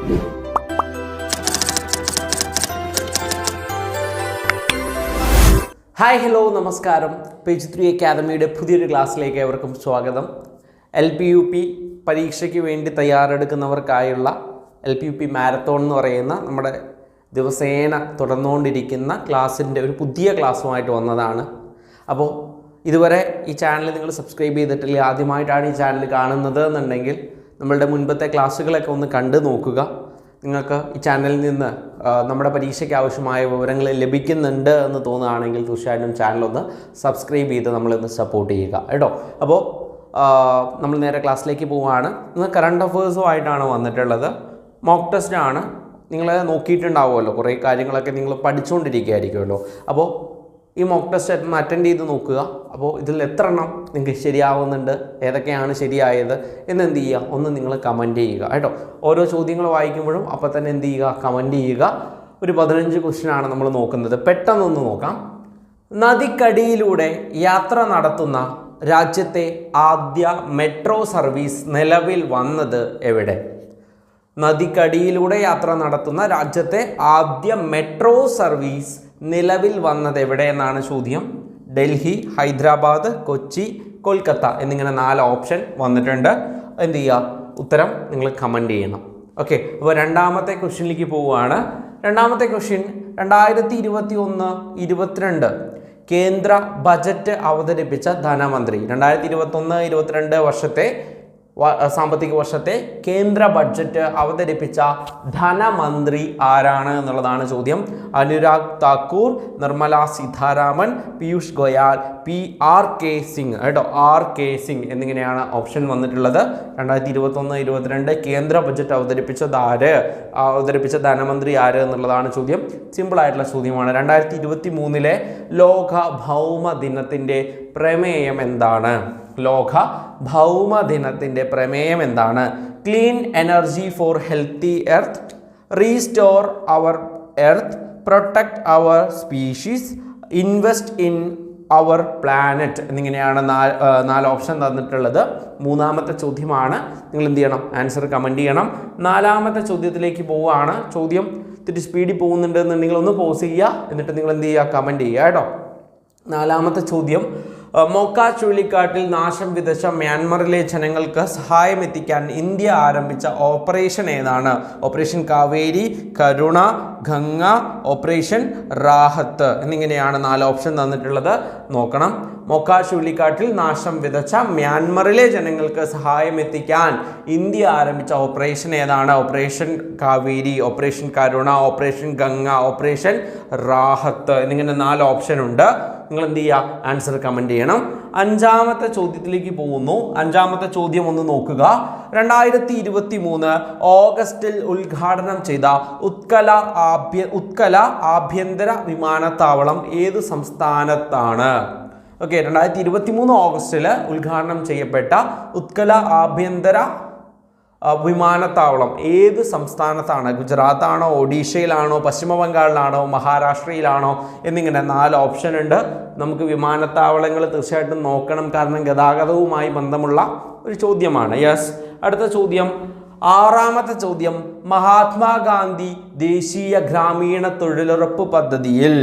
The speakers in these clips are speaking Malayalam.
ഹായ് ഹലോ നമസ്കാരം. പേജ് 3 അക്കാദമിയുടെ പുതിയൊരു ക്ലാസ്സിലേക്ക് ഏവർക്കും സ്വാഗതം. LPUP പരീക്ഷയ്ക്ക് വേണ്ടി തയ്യാറെടുക്കുന്നവർക്കായുള്ള LPUP മാരത്തോൺ എന്ന് പറയുന്ന നമ്മുടെ ദിവസേന തുടർന്നുകൊണ്ടിരിക്കുന്ന ക്ലാസ്സിൻ്റെ ഒരു പുതിയ ക്ലാസ്സുമായിട്ട് വന്നതാണ്. അപ്പോൾ ഇതുവരെ ഈ ചാനൽ നിങ്ങൾ സബ്സ്ക്രൈബ് ചെയ്തിട്ടില്ല, ആദ്യമായിട്ടാണ് ഈ ചാനൽ കാണുന്നത് എന്നുണ്ടെങ്കിൽ നമ്മളുടെ മുൻപത്തെ ക്ലാസ്സുകളൊക്കെ ഒന്ന് കണ്ടു നോക്കുക. നിങ്ങൾക്ക് ഈ ചാനലിൽ നിന്ന് നമ്മുടെ പരീക്ഷയ്ക്ക് ആവശ്യമായ വിവരങ്ങൾ ലഭിക്കുന്നുണ്ട് എന്ന് തോന്നുകയാണെങ്കിൽ തീർച്ചയായിട്ടും ചാനലൊന്ന് സബ്സ്ക്രൈബ് ചെയ്ത് നമ്മളിന്ന് സപ്പോർട്ട് ചെയ്യുക കേട്ടോ. അപ്പോൾ നമ്മൾ നേരെ ക്ലാസ്സിലേക്ക് പോവുകയാണ്. ഇന്ന് കറണ്ട് അഫേഴ്സുമായിട്ടാണ് വന്നിട്ടുള്ളത്. മോക്ക് ടെസ്റ്റാണ്. നിങ്ങൾ നോക്കിയിട്ടുണ്ടാവുമല്ലോ, കുറേ കാര്യങ്ങളൊക്കെ നിങ്ങൾ പഠിച്ചുകൊണ്ടിരിക്കുകയായിരിക്കുമല്ലോ. അപ്പോൾ ഈ മോക്ക് ടെസ്റ്റ് ഒന്ന് അറ്റൻഡ് ചെയ്ത് നോക്കുക. അപ്പോൾ ഇതിൽ എത്ര എണ്ണം നിങ്ങൾക്ക് ശരിയാവുന്നുണ്ട്, ഏതൊക്കെയാണ് ശരിയായത് എന്ന് എന്ത് ചെയ്യുക, ഒന്ന് നിങ്ങൾ കമൻറ്റ് ചെയ്യുക കേട്ടോ. ഓരോ ചോദ്യങ്ങൾ വായിക്കുമ്പോഴും അപ്പോൾ തന്നെ എന്ത് ചെയ്യുക, കമൻറ്റ് ചെയ്യുക. ഒരു 15 ക്വസ്റ്റ്യനാണ് നമ്മൾ നോക്കുന്നത്. പെട്ടെന്നൊന്ന് നോക്കാം. നദിക്കടിയിലൂടെ യാത്ര നടത്തുന്ന രാജ്യത്തെ ആദ്യ മെട്രോ സർവീസ് നിലവിൽ വന്നത് എവിടെ? നദിക്കടിയിലൂടെ യാത്ര നടത്തുന്ന രാജ്യത്തെ ആദ്യ മെട്രോ സർവീസ് നിലവിൽ വന്നത് എവിടെ എന്നാണ് ചോദ്യം. ഡൽഹി, ഹൈദരാബാദ്, കൊച്ചി, കൊൽക്കത്ത എന്നിങ്ങനെ 4 ഓപ്ഷൻ വന്നിട്ടുണ്ട്. എന്ത് ചെയ്യുക, ഉത്തരം നിങ്ങൾ കമൻറ്റ് ചെയ്യണം. ഓക്കെ, അപ്പോൾ രണ്ടാമത്തെ ക്വസ്റ്റ്യനിലേക്ക് പോവുകയാണ്. രണ്ടാമത്തെ ക്വസ്റ്റ്യൻ 2021-22 കേന്ദ്ര ബജറ്റ് അവതരിപ്പിച്ച ധനമന്ത്രി. 2021-22 വർഷത്തെ സാമ്പത്തിക വർഷത്തെ കേന്ദ്ര ബഡ്ജറ്റ് അവതരിപ്പിച്ച ധനമന്ത്രി ആരാണ് എന്നുള്ളതാണ് ചോദ്യം. അനുരാഗ് താക്കൂർ, നിർമ്മല സീതാരാമൻ, പീയൂഷ് ഗോയൽ, R.K. സിംഗ് കേട്ടോ. R.K. സിംഗ് എന്നിങ്ങനെയാണ് ഓപ്ഷൻ വന്നിട്ടുള്ളത്. 2021-22 കേന്ദ്ര ബജറ്റ് അവതരിപ്പിച്ച ധനമന്ത്രി ആര് എന്നുള്ളതാണ് ചോദ്യം. സിമ്പിളായിട്ടുള്ള ചോദ്യമാണ്. 2023 ലോക ഭൗമ ദിനത്തിൻ്റെ പ്രമേയം എന്താണ്? ലോക ഭൗമ ദിനത്തിൻ്റെ പ്രമേയം എന്താണ്? Clean energy for healthy earth, restore our earth, protect our species, invest in our planet എന്നിങ്ങനെയാണ് 4 ഓപ്ഷൻ തന്നിട്ടുള്ളത്. മൂന്നാമത്തെ ചോദ്യമാണ്. നിങ്ങൾ എന്ത് ചെയ്യണം, ആൻസർ കമൻറ്റ് ചെയ്യണം. നാലാമത്തെ ചോദ്യത്തിലേക്ക് പോവുകയാണ്. ചോദ്യം ഇത്തിരി സ്പീഡിൽ പോകുന്നുണ്ട് എന്നുണ്ടെങ്കിൽ ഒന്ന് പോസ് ചെയ്യുക, എന്നിട്ട് നിങ്ങൾ എന്ത് ചെയ്യുക, കമൻറ്റ് ചെയ്യുക കേട്ടോ. നാലാമത്തെ ചോദ്യം, മോക്ക ചുഴലിക്കാറ്റിൽ നാശം വിതച്ച മ്യാൻമറിലെ ജനങ്ങൾക്ക് സഹായം എത്തിക്കാൻ ഇന്ത്യ ആരംഭിച്ച ഓപ്പറേഷൻ ഏതാണ്? ഓപ്പറേഷൻ കാവേരി, കരുണ, ഗംഗ, ഓപ്പറേഷൻ റാഹത്ത് എന്നിങ്ങനെയാണ് 4 ഓപ്ഷൻ തന്നിട്ടുള്ളത്. നോക്കണം. മോക്ക ചുഴലിക്കാറ്റിൽ നാശം വിതച്ച മ്യാൻമറിലെ ജനങ്ങൾക്ക് സഹായം എത്തിക്കാൻ ഇന്ത്യ ആരംഭിച്ച ഓപ്പറേഷൻ ഏതാണ്? ഓപ്പറേഷൻ കാവേരി, ഓപ്പറേഷൻ കരുണ, ഓപ്പറേഷൻ ഗംഗ, ഓപ്പറേഷൻ റാഹത്ത് എന്നിങ്ങനെ 4 ഓപ്ഷൻ ഉണ്ട്. നിങ്ങൾ എന്ത് ചെയ്യുക, ആൻസർ കമൻറ്റ് ചെയ്യണം. അഞ്ചാമത്തെ ചോദ്യത്തിലേക്ക് പോകുന്നു. അഞ്ചാമത്തെ ചോദ്യം ഒന്ന് നോക്കുക. 2023 ഓഗസ്റ്റിൽ ഉദ്ഘാടനം ചെയ്ത ഉത്കല ആഭ്യന്തര വിമാനത്താവളം ഏത് സംസ്ഥാനത്താണ്? ഓക്കെ, 2023 ഓഗസ്റ്റിൽ ഉദ്ഘാടനം ചെയ്യപ്പെട്ട ഉത്കല ആഭ്യന്തര വിമാനത്താവളം ഏത് സംസ്ഥാനത്താണ്? ഗുജറാത്താണോ, ഒഡീഷയിലാണോ, പശ്ചിമ ബംഗാളിലാണോ, മഹാരാഷ്ട്രയിലാണോ എന്നിങ്ങനെ 4 ഓപ്ഷൻ ഉണ്ട്. നമുക്ക് വിമാനത്താവളങ്ങൾ തീർച്ചയായിട്ടും നോക്കണം, കാരണം ഗതാഗതവുമായി ബന്ധമുള്ള ഒരു ചോദ്യമാണ്. യെസ്. അടുത്ത ചോദ്യം, ആറാമത്തെ ചോദ്യം, മഹാത്മാഗാന്ധി ദേശീയ ഗ്രാമീണ തൊഴിലുറപ്പ് പദ്ധതിയിൽ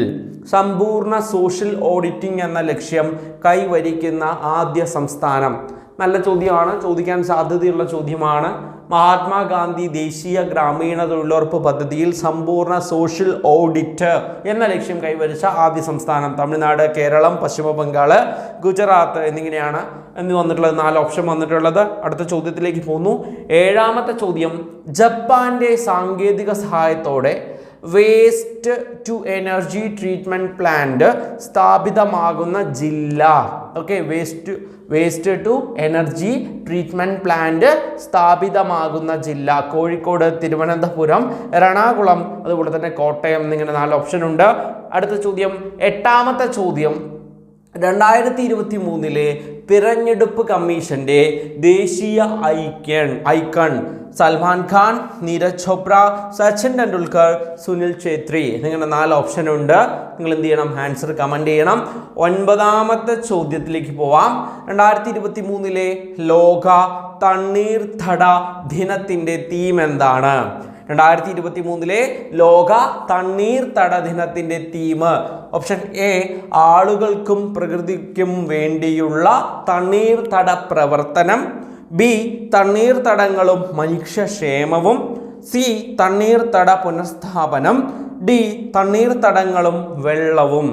സമ്പൂർണ്ണ സോഷ്യൽ ഓഡിറ്റിംഗ് എന്ന ലക്ഷ്യം കൈവരിക്കുന്ന ആദ്യ സംസ്ഥാനം. നല്ല ചോദ്യമാണ്, ചോദിക്കാൻ സാധ്യതയുള്ള ചോദ്യമാണ്. മഹാത്മാഗാന്ധി ദേശീയ ഗ്രാമീണ തൊഴിലുറപ്പ് പദ്ധതിയിൽ സമ്പൂർണ്ണ സോഷ്യൽ ഓഡിറ്റ് എന്ന ലക്ഷ്യം കൈവരിച്ച ആദ്യ സംസ്ഥാനം തമിഴ്നാട്, കേരളം, പശ്ചിമ ബംഗാൾ, ഗുജറാത്ത് എന്നിങ്ങനെയാണ് വന്നിട്ടുള്ളത്. 4 ഓപ്ഷൻ വന്നിട്ടുള്ളത്. അടുത്ത ചോദ്യത്തിലേക്ക് പോകുന്നു. ഏഴാമത്തെ ചോദ്യം, ജപ്പാന്റെ സാങ്കേതിക സഹായത്തോടെ waste to energy treatment plant സ്ഥാപിതമാകുന്ന ജില്ല. Okay, waste to energy treatment plant സ്ഥാപിതമാകുന്ന ജില്ല കോഴിക്കോട്, തിരുവനന്തപുരം, എറണാകുളം, അതുപോലെ തന്നെ കോട്ടയം എന്നിങ്ങനെ 4 ഓപ്ഷൻ ഉണ്ട്. അടുത്ത ചോദ്യം, എട്ടാമത്തെ ചോദ്യം, 2023 തിരഞ്ഞെടുപ്പ് കമ്മീഷന്റെ ദേശീയ ഐക്കൺ സൽമാൻ ഖാൻ, നീരജ് ചോപ്ര, സച്ചിൻ ടെണ്ടുൽക്കർ, സുനിൽ ഛേത്രി എന്നിങ്ങനെ 4 ഓപ്ഷൻ ഉണ്ട്. നിങ്ങൾ എന്ത് ചെയ്യണം, ആൻസർ കമൻറ്റ് ചെയ്യണം. ഒൻപതാമത്തെ ചോദ്യത്തിലേക്ക് പോവാം. 2023 ലോക തണ്ണീർത്തട ദിനത്തിൻ്റെ തീം എന്താണ്? 2023 ലോക തണ്ണീർത്തട ദിനത്തിന്റെ തീം? ഓപ്ഷൻ എ ആളുകൾക്കും പ്രകൃതിക്കും വേണ്ടിയുള്ള തണ്ണീർത്തട പ്രവർത്തനം, ബി തണ്ണീർത്തടങ്ങളും മനുഷ്യക്ഷേമവും, സി തണ്ണീർത്തട പുനഃസ്ഥാപനം, ഡി തണ്ണീർത്തടങ്ങളും വെള്ളവും.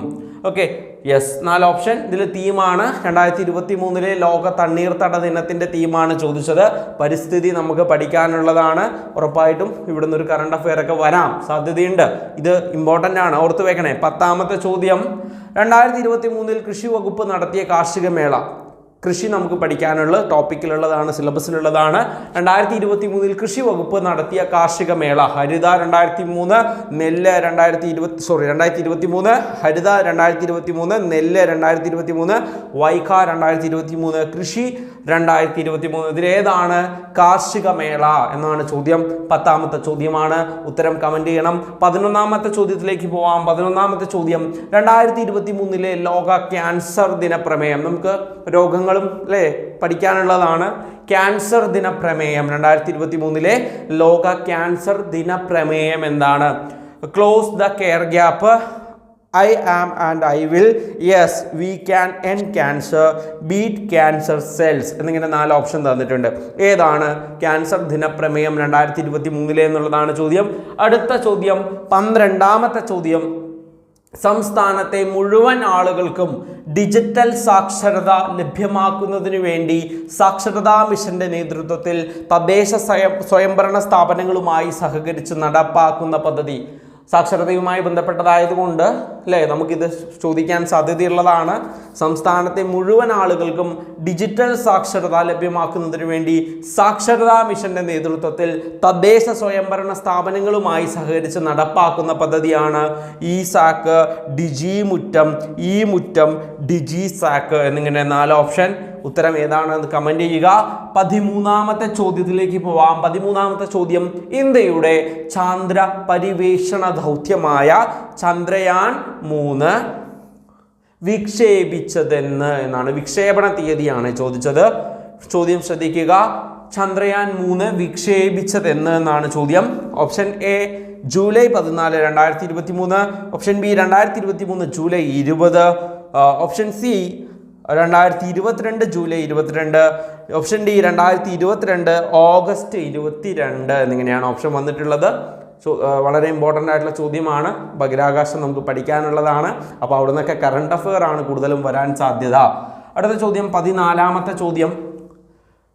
Okay, yes, 4 option. ഇതിൽ തീമാണ് 2023 ലോക തണ്ണീർത്തട ദിനത്തിന്റെ തീമാണ് ചോദിച്ചത്. പരിസ്ഥിതി നമുക്ക് പഠിക്കാനുള്ളതാണ്. ഉറപ്പായിട്ടും ഇവിടുന്ന് ഒരു കറണ്ട് അഫെയർ ഒക്കെ വരാം സാധ്യതയുണ്ട്. ഇത് ഇമ്പോർട്ടൻ്റ് ആണ്, ഓർത്ത് വെക്കണേ. 10ാമത്തെ ചോദ്യം, 2023 കൃഷി വകുപ്പ് നടത്തിയ കാർഷിക മേള. കൃഷി നമുക്ക് പഠിക്കാനുള്ള ടോപ്പിക്കിലുള്ളതാണ്, സിലബസിലുള്ളതാണ്. 2023 കൃഷി വകുപ്പ് നടത്തിയ കാർഷിക മേള. ഹരിത 2023, നെല്ല് 2023, ഹരിത 2023, നെല്ല് 2023, വൈഖ 2023, കൃഷി 2023. ഇതിലേതാണ് കാർഷിക മേള എന്നാണ് ചോദ്യം. 10ാമത്തെ ചോദ്യമാണ്. ഉത്തരം കമന്റ് ചെയ്യണം. 11ാമത്തെ ചോദ്യത്തിലേക്ക് പോവാം. 11ാമത്തെ ചോദ്യം, 2023 ലോക ക്യാൻസർ ദിന പ്രമേയം. നമുക്ക് രോഗങ്ങളും അല്ലേ പഠിക്കാനുള്ളതാണ്. ക്യാൻസർ ദിന പ്രമേയം 2023 ലോക ക്യാൻസർ ദിന പ്രമേയം എന്താണ്? Close the care gap, I am and I will, yes we can end cancer, beat cancer cells എന്നിങ്ങനെ 4 ഓപ്ഷൻ തന്നിട്ടുണ്ട്. ഏതാണ് ക്യാൻസർ ദിനപ്രമേയം 2023 എന്നുള്ളതാണ് ചോദ്യം. അടുത്ത ചോദ്യം 12ാമത്തെ ചോദ്യം, സംസ്ഥാനത്തെ മുഴുവൻ ആളുകൾക്കും ഡിജിറ്റൽ സാക്ഷരത ലഭ്യമാക്കുന്നതിന് വേണ്ടി സാക്ഷരതാ മിഷന്റെ നേതൃത്വത്തിൽ തദ്ദേശ സ്വയംഭരണ സ്ഥാപനങ്ങളുമായി സഹകരിച്ച് നടപ്പാക്കുന്ന പദ്ധതി. സാക്ഷരതയുമായി ബന്ധപ്പെട്ടതായതുകൊണ്ട് അല്ലേ നമുക്കിത് ചോദിക്കാൻ സാധ്യതയുള്ളതാണ്. സംസ്ഥാനത്തെ മുഴുവൻ ആളുകൾക്കും ഡിജിറ്റൽ സാക്ഷരത ലഭ്യമാക്കുന്നതിന് വേണ്ടി സാക്ഷരതാ മിഷന്റെ നേതൃത്വത്തിൽ തദ്ദേശ സ്വയംഭരണ സ്ഥാപനങ്ങളുമായി സഹകരിച്ച് നടപ്പാക്കുന്ന പദ്ധതിയാണ് ഇ സാക്ക്, ഡിജി മുറ്റം, ഇ മുറ്റം, ഡിജി സാക്ക് എന്നിങ്ങനെ 4 ഓപ്ഷൻ. ഉത്തരം ഏതാണെന്ന് കമന്റ് ചെയ്യുക. 13ാമത്തെ ചോദ്യത്തിലേക്ക് പോവാം. 13ാമത്തെ ചോദ്യം, ഇന്ത്യയുടെ ചാന്ദ്ര പരിവേഷണ ദൗത്യമായ ചന്ദ്രയാൻ 3 വിക്ഷേപിച്ചതെന്ന് എന്നാണ്. വിക്ഷേപണ തീയതിയാണ് ചോദിച്ചത്. ചോദ്യം ശ്രദ്ധിക്കുക. ചന്ദ്രയാൻ 3 വിക്ഷേപിച്ചതെന്ന് എന്നാണ് ചോദ്യം. Option A July 14, 2023. Option B 2023 July 20. Option C 2022 July 22. Option D 2022 August 22 എന്നിങ്ങനെയാണ് ഓപ്ഷൻ വന്നിട്ടുള്ളത്. വളരെ ഇമ്പോർട്ടൻ്റ് ആയിട്ടുള്ള ചോദ്യമാണ്. ബഹിരാകാശം നമുക്ക് പഠിക്കാനുള്ളതാണ്. അപ്പോൾ അവിടെ നിന്നൊക്കെ കറണ്ട് അഫെയർ ആണ് കൂടുതലും വരാൻ സാധ്യത. അടുത്ത ചോദ്യം 14ാമത്തെ ചോദ്യം,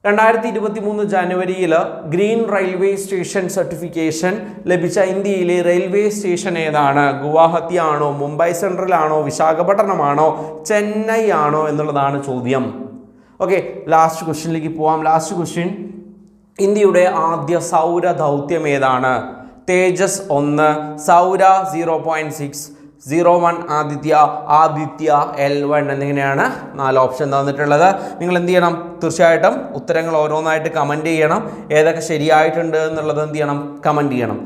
2023 ജനുവരിയിൽ ഗ്രീൻ റെയിൽവേ സ്റ്റേഷൻ സർട്ടിഫിക്കേഷൻ ലഭിച്ച ഇന്ത്യയിലെ റെയിൽവേ സ്റ്റേഷൻ ഏതാണ്? ഗുവാഹത്തി ആണോ, മുംബൈ സെൻട്രൽ ആണോ, വിശാഖപട്ടണമാണോ, ചെന്നൈ ആണോ എന്നുള്ളതാണ് ചോദ്യം. ഓക്കെ, ലാസ്റ്റ് ക്വസ്റ്റ്യനിലേക്ക് പോവാം. ലാസ്റ്റ് ക്വസ്റ്റ്യൻ, ഇന്ത്യയുടെ ആദ്യ സൗര ദൗത്യം ഏതാണ്? തേജസ് 1, സൗര 0.6, 01 ആദിത്യ L1 എന്നിങ്ങനെയാണ് 4 ഓപ്ഷൻ തന്നിട്ടുള്ളത്. നിങ്ങൾ എന്ത് ചെയ്യണം? തീർച്ചയായിട്ടും ഉത്തരങ്ങൾ ഓരോന്നായിട്ട് കമൻറ്റ് ചെയ്യണം. ഏതൊക്കെ ശരിയായിട്ടുണ്ട് എന്നുള്ളത് എന്ത് ചെയ്യണം? കമൻറ്റ് ചെയ്യണം.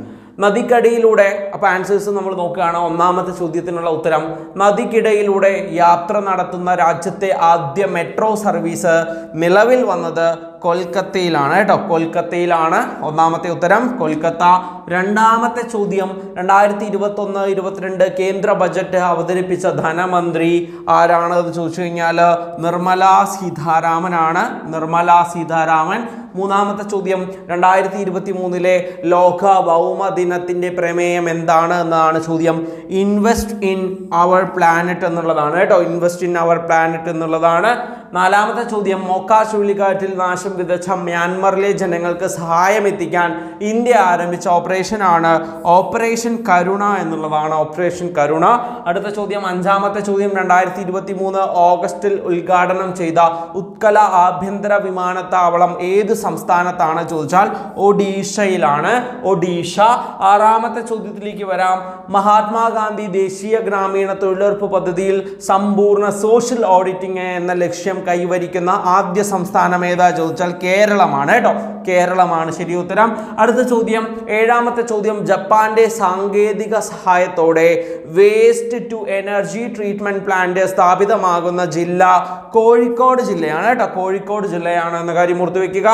നദിക്കടിയിലൂടെ, അപ്പോൾ ആൻസേഴ്സ് നമ്മൾ നോക്കുകയാണ്. 1ാമത്തെ ചോദ്യത്തിനുള്ള ഉത്തരം, നദിക്കിടയിലൂടെ യാത്ര നടത്തുന്ന രാജ്യത്തെ ആദ്യ മെട്രോ സർവീസ് നിലവിൽ വന്നത് കൊൽക്കത്തയിലാണ് കേട്ടോ. കൊൽക്കത്തയിലാണ് 1ാമത്തെ ഉത്തരം, കൊൽക്കത്ത. 2ാമത്തെ ചോദ്യം, 2021-22 കേന്ദ്ര ബജറ്റ് അവതരിപ്പിച്ച ധനമന്ത്രി ആരാണ് എന്ന് ചോദിച്ചു കഴിഞ്ഞാൽ നിർമ്മല സീതാരാമനാണ്. നിർമ്മല സീതാരാമൻ. 3ാമത്തെ ചോദ്യം, 2023 ലോക ഭൗമ ദിനത്തിന്റെ പ്രമേയം എന്താണ് എന്നാണ് ചോദ്യം. ഇൻവെസ്റ്റ് ഇൻ അവർ പ്ലാനറ്റ് എന്നുള്ളതാണ് കേട്ടോ. ഇൻവെസ്റ്റ് ഇൻ അവർ പ്ലാനറ്റ് എന്നുള്ളതാണ്. 4ാമത്തെ ചോദ്യം, മോക്ക ചുഴലിക്കാറ്റിൽ നാശം വിതച്ച മ്യാൻമറിലെ ജനങ്ങൾക്ക് സഹായം എത്തിക്കാൻ ഇന്ത്യ ആരംഭിച്ച ഓപ്പറേഷൻ ആണ് ഓപ്പറേഷൻ കരുണ എന്നുള്ളതാണ്. ഓപ്പറേഷൻ കരുണ. അടുത്ത ചോദ്യം 5ാമത്തെ ചോദ്യം, 2023 ഓഗസ്റ്റിൽ ഉദ്ഘാടനം ചെയ്ത ഉത്കല ആഭ്യന്തര വിമാനത്താവളം ഏത് സംസ്ഥാനത്താണ് ചോദിച്ചാൽ ഒഡീഷയിലാണ്. ഒഡീഷ. 6ാമത്തെ ചോദ്യത്തിലേക്ക് വരാം. മഹാത്മാഗാന്ധി ദേശീയ ഗ്രാമീണ തൊഴിലുറപ്പ് പദ്ധതിയിൽ സമ്പൂർണ്ണ സോഷ്യൽ ഓഡിറ്റിംഗ് എന്ന ലക്ഷ്യം കൈവരിക്കുന്ന ആദ്യ സംസ്ഥാനം ഏതാ ചോദിച്ചാൽ കേരളമാണ് കേട്ടോ. കേരളമാണ് ശരി ഉത്തരം. അടുത്ത ചോദ്യം 7ാമത്തെ ചോദ്യം, ജപ്പാന്റെ സാങ്കേതിക സഹായത്തോടെ waste to energy treatment plant സ്ഥാപിതമാകുന്ന ജില്ല കോഴിക്കോട് ജില്ലയാണ് കേട്ടോ. കോഴിക്കോട് ജില്ലയാണ് എന്ന കാര്യം ഓർത്തു വെക്കുക.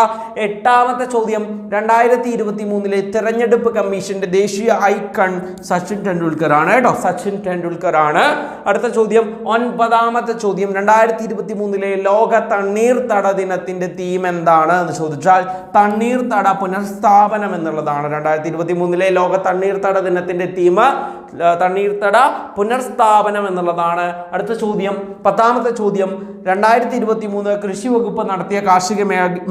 8ാമത്തെ ചോദ്യം 2023 തെരഞ്ഞെടുപ്പ് കമ്മീഷന്റെ ദേശീയ ഐക്കൺ സച്ചിൻ ടെണ്ടുൽക്കർ ആണ് കേട്ടോ. സച്ചിൻ ടെണ്ടുൽക്കർ ആണ്. അടുത്ത ചോദ്യം 9ാമത്തെ ചോദ്യം 2023 ലോക തണ്ണീർത്തട ദിനത്തിന്റെ തീം എന്താണ് എന്ന് ചോദിച്ചാൽ തണ്ണീർത്തട പുനഃസ്ഥാപനം എന്നുള്ളതാണ്. 2023 ലോക തണ്ണീർത്തട ദിനത്തിന്റെ തീം തണ്ണീർത്തട പുനഃസ്ഥാപനം എന്നുള്ളതാണ്. അടുത്ത ചോദ്യം 10ാമത്തെ ചോദ്യം 2023 കൃഷി വകുപ്പ് നടത്തിയ കാർഷിക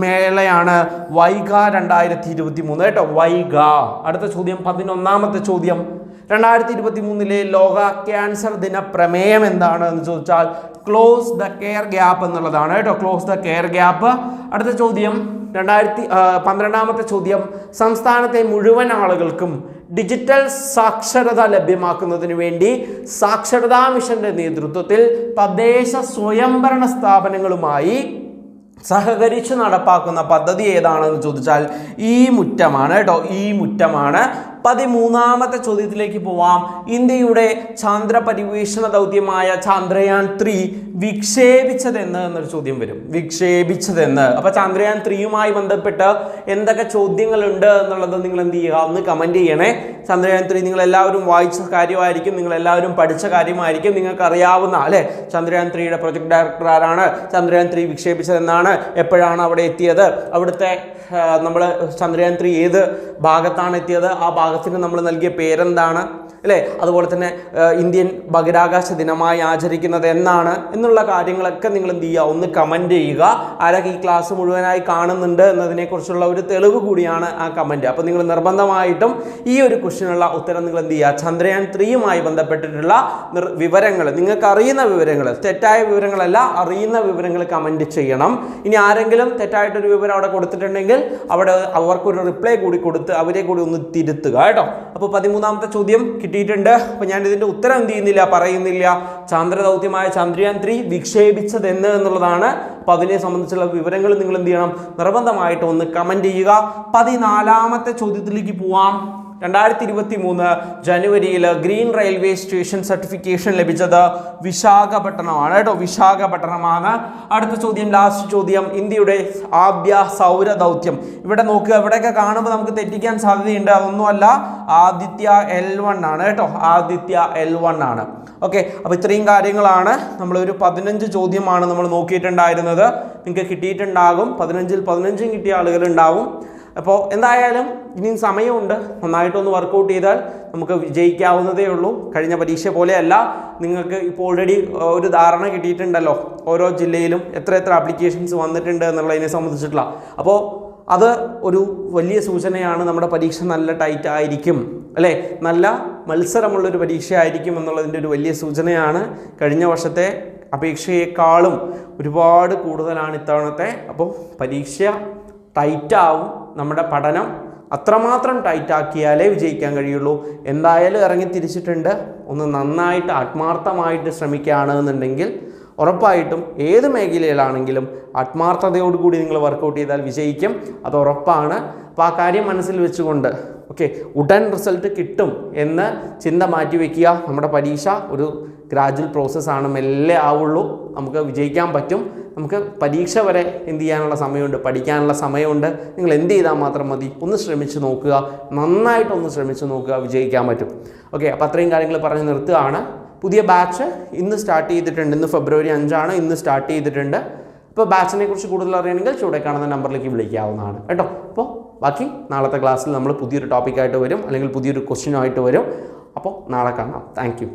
മേളയാണ് വൈഗ 2023 കേട്ടോ. വൈഗ. അടുത്ത ചോദ്യം 11ാമത്തെ ചോദ്യം 2023 ലോക ക്യാൻസർ ദിന പ്രമേയം എന്താണ് എന്ന് ചോദിച്ചാൽ ക്ലോസ് ദ കെയർ ഗ്യാപ്പ് എന്നുള്ളതാണ് കേട്ടോ. Close the care gap. അടുത്ത ചോദ്യം 12ാമത്തെ ചോദ്യം സംസ്ഥാനത്തെ മുഴുവൻ ആളുകൾക്കും ഡിജിറ്റൽ സാക്ഷരത ലഭ്യമാക്കുന്നതിന് വേണ്ടി സാക്ഷരതാ മിഷന്റെ നേതൃത്വത്തിൽ തദ്ദേശ സ്വയംഭരണ സ്ഥാപനങ്ങളുമായി സഹകരിച്ച് നടപ്പാക്കുന്ന പദ്ധതി ഏതാണെന്ന് ചോദിച്ചാൽ ഈ മുറ്റമാണ് കേട്ടോ. ഈ മുറ്റമാണ്. 13ാമത്തെ ചോദ്യത്തിലേക്ക് പോവാം. ഇന്ത്യയുടെ ചാന്ദ്ര പരിവേഷണ ദൗത്യമായ ചന്ദ്രയാൻ 3 വിക്ഷേപിച്ചതെന്ന് എന്നൊരു ചോദ്യം വരും. വിക്ഷേപിച്ചതെന്ന്. അപ്പൊ ചന്ദ്രയാൻ 3യുമായി ബന്ധപ്പെട്ട് എന്തൊക്കെ ചോദ്യങ്ങളുണ്ട് എന്നുള്ളത് നിങ്ങൾ എന്ത് ചെയ്യുക, ഒന്ന് കമന്റ് ചെയ്യണേ. ചന്ദ്രയാൻ 3 നിങ്ങൾ എല്ലാവരും വായിച്ച കാര്യമായിരിക്കും, നിങ്ങൾ എല്ലാവരും പഠിച്ച കാര്യമായിരിക്കും, നിങ്ങൾക്ക് അറിയാവുന്ന അല്ലെ. ചന്ദ്രയാൻ 3യുടെ പ്രൊജക്ട് ഡയറക്ടർ ആരാണ്, ചന്ദ്രയാൻ 3 വിക്ഷേപിച്ചതെന്നാണ്, എപ്പോഴാണ് അവിടെ എത്തിയത്, അവിടുത്തെ നമ്മൾ ചന്ദ്രയാൻ 3 ഏത് ഭാഗത്താണ് എത്തിയത്, ആ ഭാഗത്തിന് നമ്മൾ നൽകിയ പേരെന്താണ് അല്ലേ, അതുപോലെ തന്നെ ഇന്ത്യൻ ബഹിരാകാശ ദിനമായി ആചരിക്കുന്നത് എന്നാണ് എന്നുള്ള കാര്യങ്ങളൊക്കെ നിങ്ങൾ എന്ത് ചെയ്യുക, ഒന്ന് കമൻറ്റ് ചെയ്യുക. ആരൊക്കെ ഈ ക്ലാസ് മുഴുവനായി കാണുന്നുണ്ട് എന്നതിനെക്കുറിച്ചുള്ള ഒരു തെളിവ് കൂടിയാണ് ആ കമൻറ്റ്. അപ്പോൾ നിങ്ങൾ നിർബന്ധമായിട്ടും ഈ ഒരു ക്വസ്റ്റിനുള്ള ഉത്തരം നിങ്ങൾ എന്ത് ചെയ്യുക, ചന്ദ്രയാൻ 3യുമായി ബന്ധപ്പെട്ടിട്ടുള്ള വിവരങ്ങൾ, നിങ്ങൾക്ക് അറിയുന്ന വിവരങ്ങൾ, തെറ്റായ വിവരങ്ങളല്ല, അറിയുന്ന വിവരങ്ങൾ കമൻറ്റ് ചെയ്യണം. ഇനി ആരെങ്കിലും തെറ്റായിട്ടൊരു വിവരം അവിടെ കൊടുത്തിട്ടുണ്ടെങ്കിൽ അവിടെ അവർക്കൊരു റിപ്ലൈ കൂടി കൊടുത്ത് അവരെ കൂടി ഒന്ന് തിരുത്തുക കേട്ടോ. അപ്പോൾ 13ാമത്തെ ചോദ്യം കിട്ടിയിട്ടുണ്ട്. അപ്പോൾ ഞാൻ ഇതിൻ്റെ ഉത്തരം എന്ത് ചെയ്യുന്നില്ല, പറയുന്നില്ല. ചാന്ദ്രദൗത്യമായ ചന്ദ്രയാൻ 3 വിക്ഷേപിച്ചത് എന്നുള്ളതാണ്. അപ്പോൾ അതിനെ സംബന്ധിച്ചുള്ള വിവരങ്ങൾ നിങ്ങൾ എന്ത് ചെയ്യണം, നിർബന്ധമായിട്ട് ഒന്ന് കമൻറ്റ് ചെയ്യുക. 14ാമത്തെ ചോദ്യത്തിലേക്ക് പോവാം. 2023 ജനുവരിയിൽ ഗ്രീൻ റെയിൽവേ സ്റ്റേഷൻ സർട്ടിഫിക്കേഷൻ ലഭിച്ചത് വിശാഖപട്ടണമാണ് കേട്ടോ. വിശാഖപട്ടണമാണ്. അടുത്ത ചോദ്യം, ലാസ്റ്റ് ചോദ്യം, ഇന്ത്യയുടെ ആദ്യ സൗര ദൗത്യം. ഇവിടെ നോക്കുക, എവിടെയൊക്കെ കാണുമ്പോൾ നമുക്ക് തെറ്റിക്കാൻ സാധ്യതയുണ്ട്. അതൊന്നുമല്ല, ആദിത്യ L1 ആണ് കേട്ടോ. ആദിത്യ L1 ആണ്. ഓക്കെ, അപ്പോൾ ഇത്രയും കാര്യങ്ങളാണ്. നമ്മളൊരു 15 ചോദ്യമാണ് നമ്മൾ നോക്കിയിട്ടുണ്ടായിരുന്നത്. നിങ്ങൾക്ക് കിട്ടിയിട്ടുണ്ടാകും. 15ൽ 15 കിട്ടിയ ആളുകളുണ്ടാവും. അപ്പോൾ എന്തായാലും ഇനിയും സമയമുണ്ട്. നന്നായിട്ടൊന്ന് വർക്കൗട്ട് ചെയ്താൽ നമുക്ക് വിജയിക്കാവുന്നതേ ഉള്ളൂ. കഴിഞ്ഞ പരീക്ഷ പോലെയല്ല. നിങ്ങൾക്ക് ഇപ്പോൾ ഓൾറെഡി ഒരു ധാരണ കിട്ടിയിട്ടുണ്ടല്ലോ ഓരോ ജില്ലയിലും എത്ര ആപ്ലിക്കേഷൻസ് വന്നിട്ടുണ്ട് എന്നുള്ളതിനെ സംബന്ധിച്ചിട്ടുള്ള. അപ്പോൾ അത് ഒരു വലിയ സൂചനയാണ്. നമ്മുടെ പരീക്ഷ നല്ല ടൈറ്റ് ആയിരിക്കും അല്ലേ, നല്ല മത്സരമുള്ളൊരു പരീക്ഷ ആയിരിക്കും എന്നുള്ളതിൻ്റെ ഒരു വലിയ സൂചനയാണ്. കഴിഞ്ഞ വർഷത്തെ അപേക്ഷയെക്കാളും ഒരുപാട് കൂടുതലാണ് ഇത്തവണത്തെ. അപ്പോൾ പരീക്ഷ ടൈറ്റാവും. നമ്മുടെ പഠനം അത്രമാത്രം ടൈറ്റാക്കിയാലേ വിജയിക്കാൻ കഴിയുള്ളൂ. എന്തായാലും ഇറങ്ങി തിരിച്ചിട്ടുണ്ട്. ഒന്ന് നന്നായിട്ട് ആത്മാർത്ഥമായിട്ട് ശ്രമിക്കുകയാണെന്നുണ്ടെങ്കിൽ ഉറപ്പായിട്ടും ഏത് മേഖലയിലാണെങ്കിലും ആത്മാർത്ഥതയോടുകൂടി നിങ്ങൾ വർക്കൗട്ട് ചെയ്താൽ വിജയിക്കും. അത് ഉറപ്പാണ്. അപ്പോൾ ആ കാര്യം മനസ്സിൽ വെച്ചുകൊണ്ട് ഓക്കെ, ഉടൻ റിസൾട്ട് കിട്ടും എന്ന് ചിന്ത മാറ്റി വയ്ക്കുക. നമ്മുടെ പരീക്ഷ ഒരു ഗ്രാജുവൽ പ്രോസസ്സാണ്. മെല്ലെ ആവുള്ളൂ. നമുക്ക് വിജയിക്കാൻ പറ്റും. നമുക്ക് പരീക്ഷ വരെ എന്ത് ചെയ്യാനുള്ള സമയമുണ്ട്, പഠിക്കാനുള്ള സമയമുണ്ട്. നിങ്ങൾ എന്ത് ചെയ്താൽ മാത്രം മതി, ഒന്ന് ശ്രമിച്ച് നോക്കുക, നന്നായിട്ടൊന്ന് ശ്രമിച്ച് നോക്കുക, വിജയിക്കാൻ പറ്റും. ഓക്കെ, അപ്പോൾ അത്രയും കാര്യങ്ങൾ പറഞ്ഞ് നിർത്തുകയാണ്. പുതിയ ബാച്ച് ഇന്ന് സ്റ്റാർട്ട് ചെയ്തിട്ടുണ്ട്. ഇന്ന് ഫെബ്രുവരി 5 ഇന്ന് സ്റ്റാർട്ട് ചെയ്തിട്ടുണ്ട്. അപ്പോൾ ബാച്ചിനെ കുറിച്ച് കൂടുതൽ അറിയണമെങ്കിൽ ചൂടെ കാണുന്ന നമ്പറിലേക്ക് വിളിക്കാവുന്നതാണ് കേട്ടോ. അപ്പോൾ ബാക്കി നാളത്തെ ക്ലാസ്സിൽ നമ്മൾ പുതിയൊരു ടോപ്പിക്കായിട്ട് വരും, അല്ലെങ്കിൽ പുതിയൊരു ക്വസ്റ്റ്യനുമായിട്ട് വരും. അപ്പോൾ നാളെ കാണാം. Thank you.